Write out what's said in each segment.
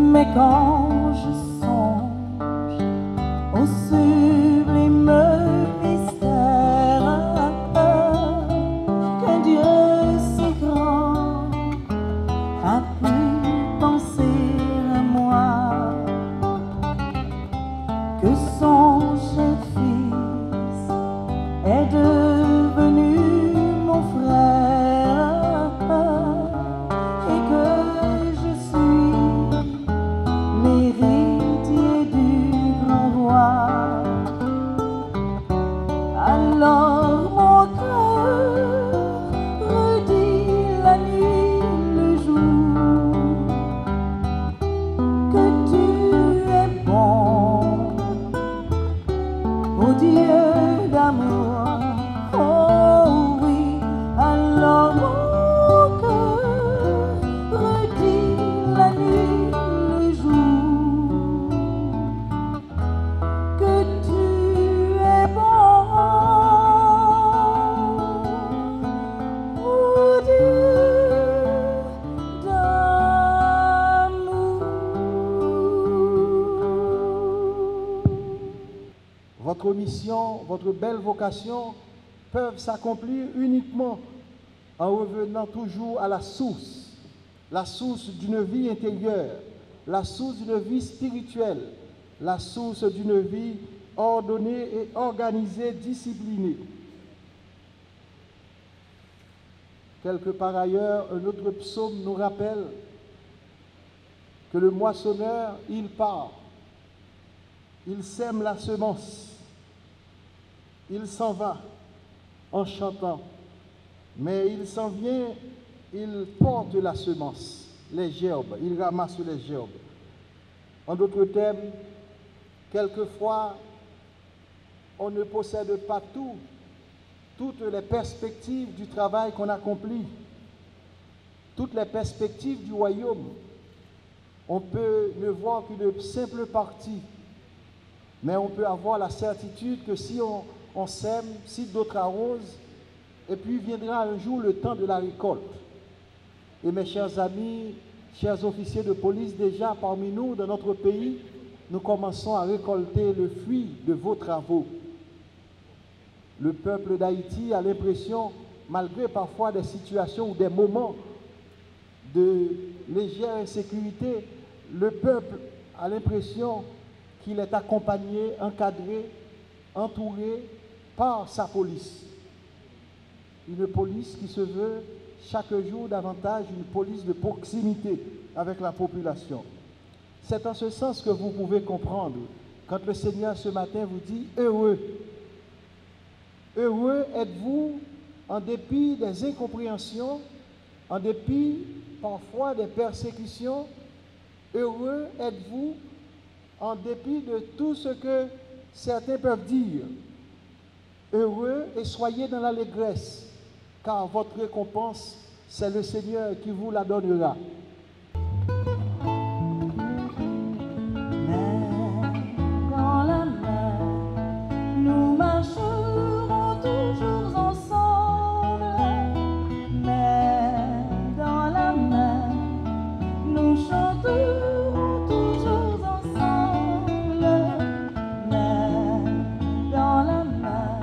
Mais quand je songe au sublime mystère que Dieu si grand a pu penser à moi, que son cher fils est devenu mon frère et que je suis l'héritier du grand roi. Alors mon cœur redit la nuit, le jour, que tu es bon, ô Dieu d'amour. Oh oui, alors mon cœur redit la nuit, le jour, que tu es bon, ô Dieu d'amour. Votre mission, votre belle vocation peuvent s'accomplir uniquement en revenant toujours à la source d'une vie intérieure, la source d'une vie spirituelle, la source d'une vie ordonnée et organisée, disciplinée. Quelque part ailleurs, un autre psaume nous rappelle que le moissonneur, il part, il sème la semence, il s'en va en chantant, mais il s'en vient, il porte la semence, les gerbes, il ramasse les gerbes. En d'autres termes, quelquefois, on ne possède pas toutes les perspectives du travail qu'on accomplit, toutes les perspectives du royaume. On peut ne voir qu'une simple partie, mais on peut avoir la certitude que si on sème, si d'autres arrosent, et puis viendra un jour le temps de la récolte. Et mes chers amis, chers officiers de police, déjà parmi nous, dans notre pays, nous commençons à récolter le fruit de vos travaux. Le peuple d'Haïti a l'impression, malgré parfois des situations ou des moments de légère insécurité, le peuple a l'impression qu'il est accompagné, encadré, entouré par sa police. Une police qui se veut chaque jour davantage une police de proximité avec la population. C'est en ce sens que vous pouvez comprendre quand le Seigneur ce matin vous dit « Heureux ». Heureux êtes-vous en dépit des incompréhensions, en dépit parfois des persécutions. Heureux êtes-vous en dépit de tout ce que certains peuvent dire. Heureux et soyez dans l'allégresse, car votre récompense, c'est le Seigneur qui vous la donnera. Dans la mer, nous marcherons toujours ensemble. Mais dans la mer, nous chanterons toujours ensemble. Mais dans la mer,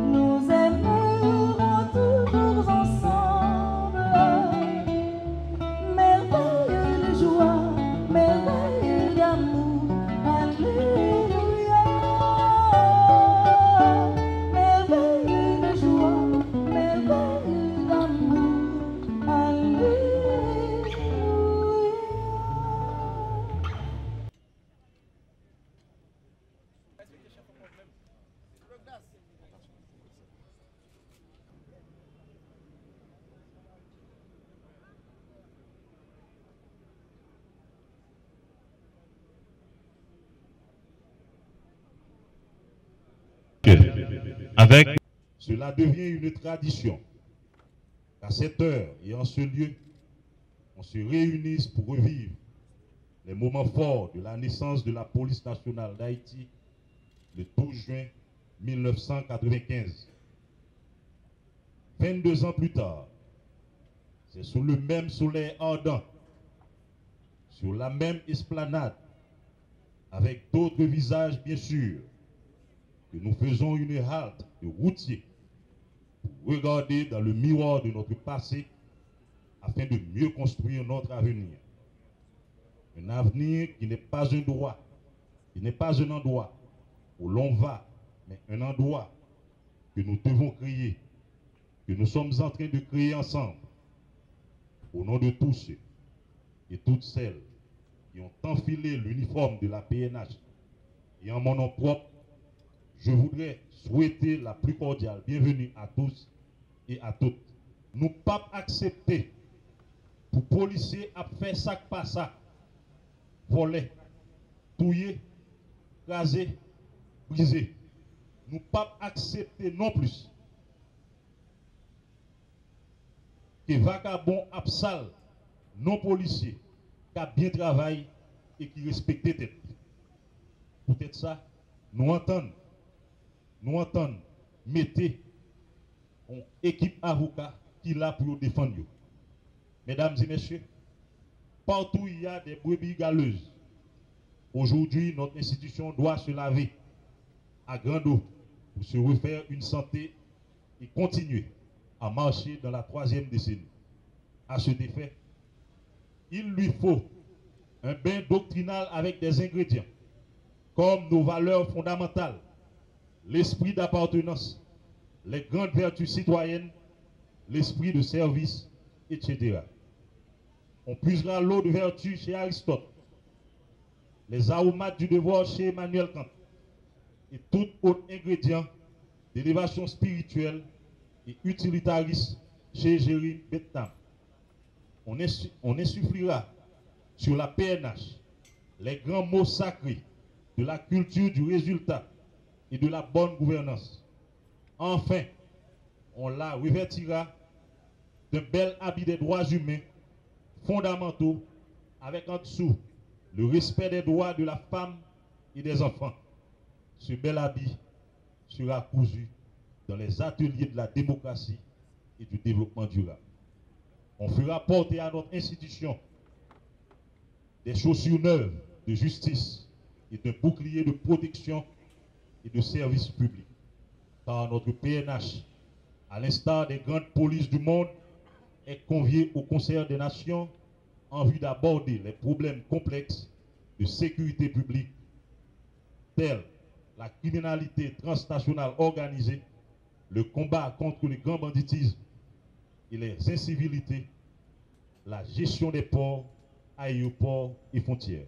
nous aimerons toujours ensemble. Merveille de joie, merveille d'amour, alléluia. Merveille de joie, merveille d'amour, alléluia. Avec Cela devient une tradition. À cette heure et en ce lieu, on se réunisse pour revivre les moments forts de la naissance de la police nationale d'Haïti le 12 juin 1995. 22 ans plus tard, c'est sous le même soleil ardent, sur la même esplanade, avec d'autres visages bien sûr, que nous faisons une halte de routiers pour regarder dans le miroir de notre passé afin de mieux construire notre avenir. Un avenir qui n'est pas un droit, qui n'est pas un endroit où l'on va, mais un endroit que nous devons créer, que nous sommes en train de créer ensemble, au nom de tous ceux et toutes celles qui ont enfilé l'uniforme de la PNH. Et en mon nom propre, je voudrais souhaiter la plus cordiale bienvenue à tous et à toutes. Nous ne pouvons pas accepter pour policiers à faire ça pas ça, voler, touiller, raser, briser. Nous ne pouvons pas accepter non plus que vagabond absal, non policier, qui a bien travaillé et qui respecte tête. Peut-être ça, nous entendons, mettez une équipe avocat qui est là pour défendre. Mesdames et messieurs, partout il y a des brebis galeuses. Aujourd'hui, notre institution doit se laver à grande eau pour se refaire une santé et continuer à marcher dans la 3e décennie. À cet effet, il lui faut un bain doctrinal avec des ingrédients comme nos valeurs fondamentales, l'esprit d'appartenance, les grandes vertus citoyennes, l'esprit de service, etc. On puisera l'eau de vertu chez Aristote, les aromates du devoir chez Emmanuel Kant et tout autre ingrédient d'élévation spirituelle et utilitariste chez Jérémy Bentham. On insufflera sur la PNH les grands mots sacrés de la culture du résultat et de la bonne gouvernance. Enfin, on la revêtira d'un bel habit des droits humains fondamentaux avec en dessous le respect des droits de la femme et des enfants. Ce bel habit sera cousu dans les ateliers de la démocratie et du développement durable. On fera porter à notre institution des chaussures neuves de justice et d'un bouclier de protection et de service public. Car notre PNH, à l'instar des grandes polices du monde, est convié au Concert des Nations en vue d'aborder les problèmes complexes de sécurité publique tels la criminalité transnationale organisée, le combat contre le grand banditisme et les incivilités, la gestion des ports, aéroports et frontières.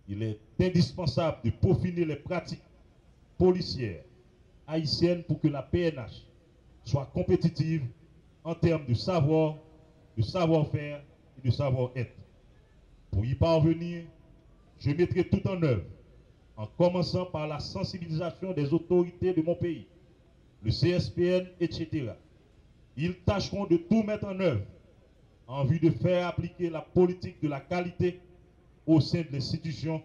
Il est indispensable de peaufiner les pratiques policières haïtiennes pour que la PNH soit compétitive en termes de savoir, de savoir-faire et de savoir-être. Pour y parvenir, je mettrai tout en œuvre, en commençant par la sensibilisation des autorités de mon pays, le CSPN, etc. Ils tâcheront de tout mettre en œuvre en vue de faire appliquer la politique de la qualité au sein de l'institution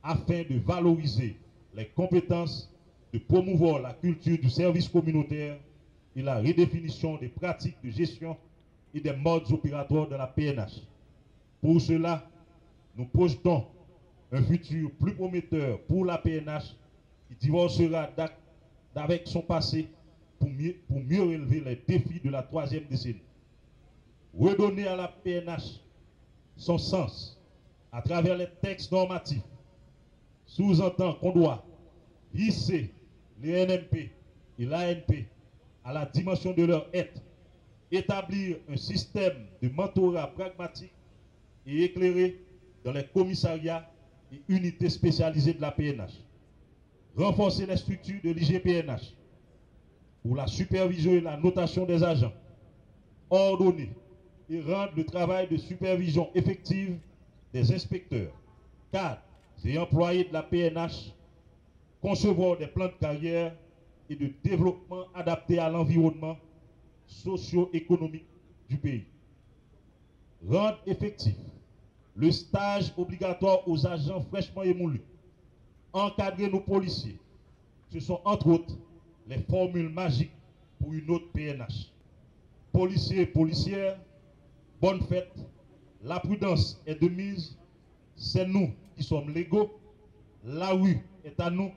afin de valoriser les compétences, de promouvoir la culture du service communautaire et la redéfinition des pratiques de gestion et des modes opératoires de la PNH. Pour cela, nous projetons un futur plus prometteur pour la PNH qui divorcera d'avec son passé pour mieux relever les défis de la 3e décennie. Redonner à la PNH son sens à travers les textes normatifs sous-entend qu'on doit hisser les NMP et l'ANP à la dimension de leur être, établir un système de mentorat pragmatique et éclairé dans les commissariats et unités spécialisées de la PNH, renforcer les structures de l'IGPNH pour la supervision et la notation des agents, ordonner et rendre le travail de supervision effective des inspecteurs, cadres et employés de la PNH, concevoir des plans de carrière et de développement adaptés à l'environnement socio-économique du pays. Rendre effectif le stage obligatoire aux agents fraîchement émoulus, encadrer nos policiers. Ce sont entre autres les formules magiques pour une autre PNH. Policiers et policières, bonne fête La prudence est de mise. C'est nous qui sommes légaux. La rue est à nous.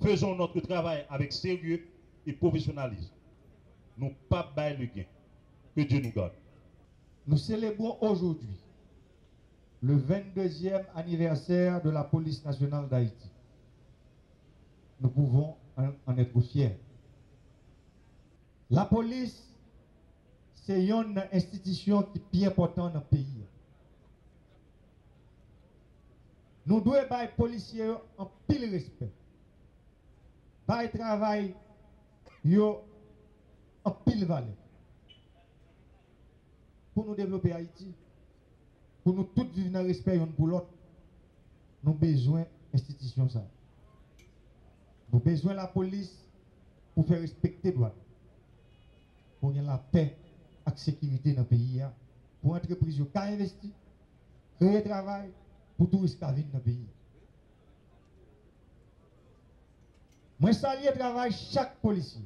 Faisons notre travail avec sérieux et professionnalisme. Nous pas bailler le gain. Que Dieu nous garde. Nous célébrons aujourd'hui le 22e anniversaire de la police nationale d'Haïti. Nous pouvons en être fiers. La police, c'est une institution qui est bien importante dans le pays. Nous devons faire les policiers en pile respect. Faire le travail en pile valeur. Pour nous développer Haïti, pour nous tous vivre dans le respect l'un pour l'autre, nous avons besoin d'institutions. Nous avons besoin de la police pour faire respecter les droits. Pour qu'il y ait la paix et la sécurité dans le pays. Pour les entreprises qui ont investi, créer travail, pour tout risque à vivre dans le pays. Moi, je salue le travail de chaque policier.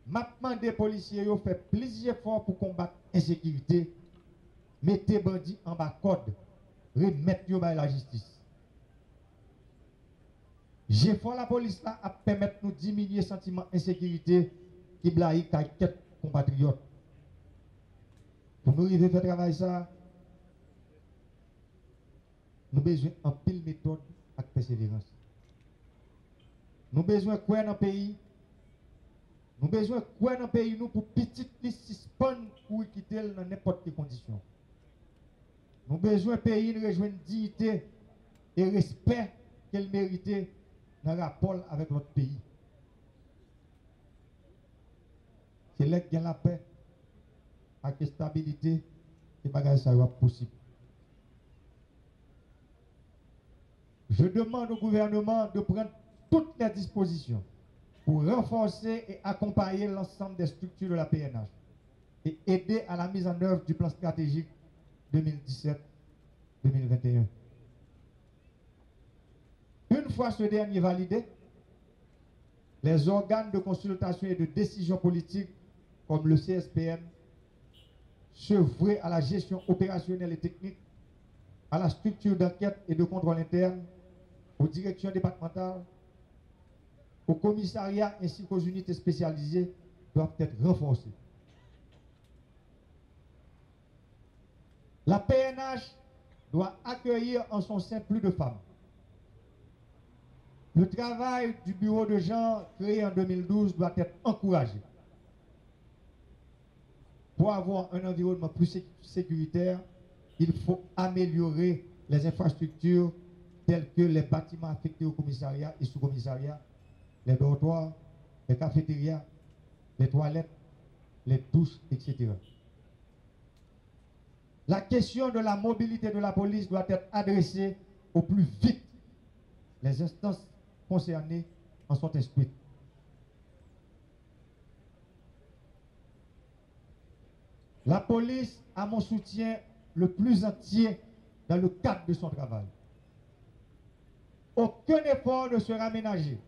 Maintenant, des policiers ont fait plusieurs efforts pour combattre l'insécurité, mettre bandits en bas code, remettre la justice. J'ai fait la police là à permettre nous diminuer le sentiment d'insécurité qui blague à quelques compatriotes. Pour nous arriver à faire travail ça, nous avons besoin d'un pile méthode et persévérance. Nous avons besoin de quoi dans le pays? Nous avons besoin de quoi dans le pays nous pour petit suspendre ou quitter dans n'importe quelle condition. Nous avons besoin de pays de rejoindre dignité et respect qu'elle méritait dans le rapport avec notre pays. C'est là qu'il y a la paix, avec la stabilité, et bagages ça va possible. Je demande au gouvernement de prendre toutes les dispositions pour renforcer et accompagner l'ensemble des structures de la PNH et aider à la mise en œuvre du plan stratégique 2017-2021. Une fois ce dernier validé, les organes de consultation et de décision politique comme le CSPN se vouent à la gestion opérationnelle et technique, à la structure d'enquête et de contrôle interne, aux directions départementales, aux commissariats ainsi qu'aux unités spécialisées doivent être renforcées. La PNH doit accueillir en son sein plus de femmes. Le travail du bureau de genre créé en 2012 doit être encouragé. Pour avoir un environnement plus sécuritaire, il faut améliorer les infrastructures telles que les bâtiments affectés au commissariat et sous-commissariat, les dortoirs, les cafétérias, les toilettes, les douches, etc. La question de la mobilité de la police doit être adressée au plus vite. Les instances concernées en sont instruites. La police a mon soutien le plus entier dans le cadre de son travail. Aucun effort ne sera ménagé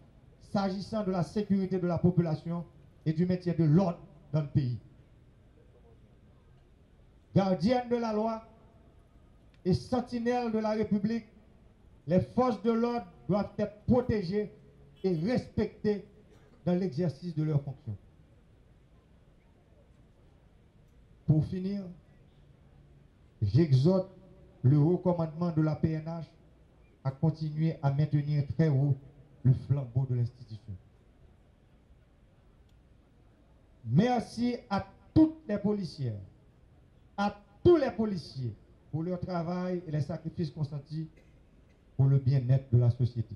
s'agissant de la sécurité de la population et du maintien de l'ordre dans le pays. Gardiennes de la loi et sentinelles de la République, les forces de l'ordre doivent être protégées et respectées dans l'exercice de leurs fonctions. Pour finir, j'exhorte le haut commandement de la PNH à continuer à maintenir très haut le flambeau de l'institution. Merci à toutes les policières, à tous les policiers pour leur travail et les sacrifices consentis pour le bien-être de la société.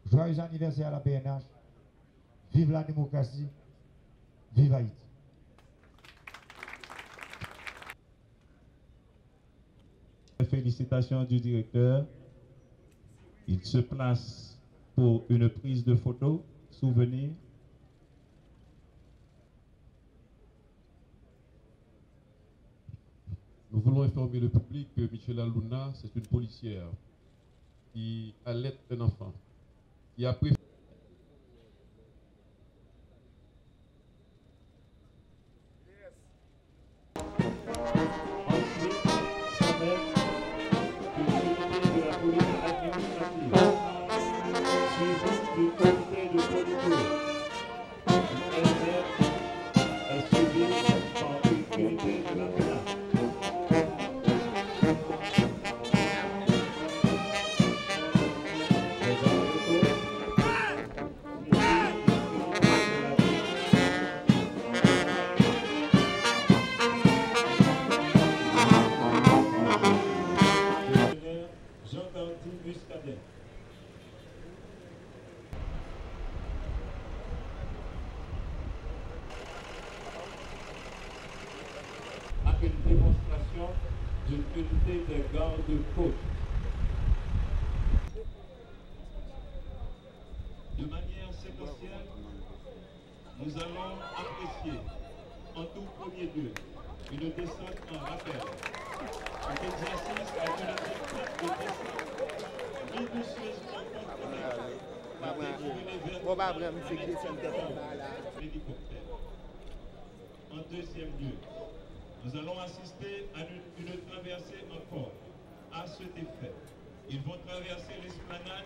Joyeux anniversaire à la PNH. Vive la démocratie. Vive Haïti. Félicitations du directeur. Il se place pour une prise de photo, souvenir. Nous voulons informer le public que Michela Luna, c'est une policière qui allait un enfant, qui a préféré Yes. de la police administrative, suivi du comité de contrôle. LR est suivi par une unité de la PNA. Jean-Carty Muscadet. À une démonstration d'une unité des gardes-côtes. De manière séquentielle, nous allons apprécier en tout premier lieu une descente en rappel. Cet exercice a une objectif de descente minutieusement contrôlée par des brûlés verticales l'hélicoptère. En deuxième lieu, nous allons assister à une traversée encore. À cet effet, ils vont traverser l'esplanade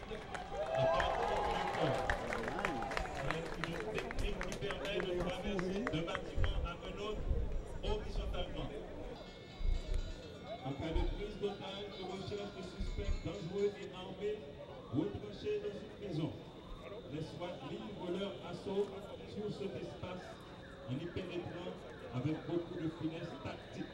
à partir du corps. C'est une technique qui permet de traverser d'un bâtiment à un autre horizontalement. En cas de prise d'otage, de recherche de suspects dangereux et armés retranchés dans une maison, les SWAT livrent leur assaut sur cet espace en y pénétrant avec beaucoup de finesse tactique.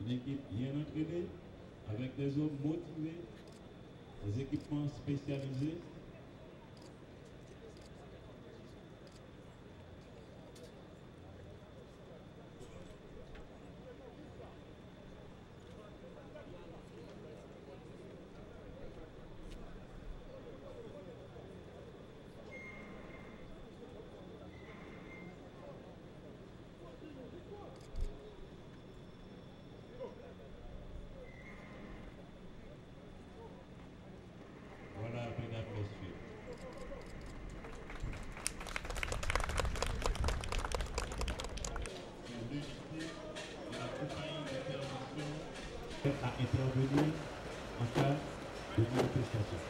Une équipe bien entraînée, avec des hommes motivés, des équipements spécialisés. Voilà, mesdames, messieurs. L'unité de la compagnie d'intervention à intervenir en cas de manifestation.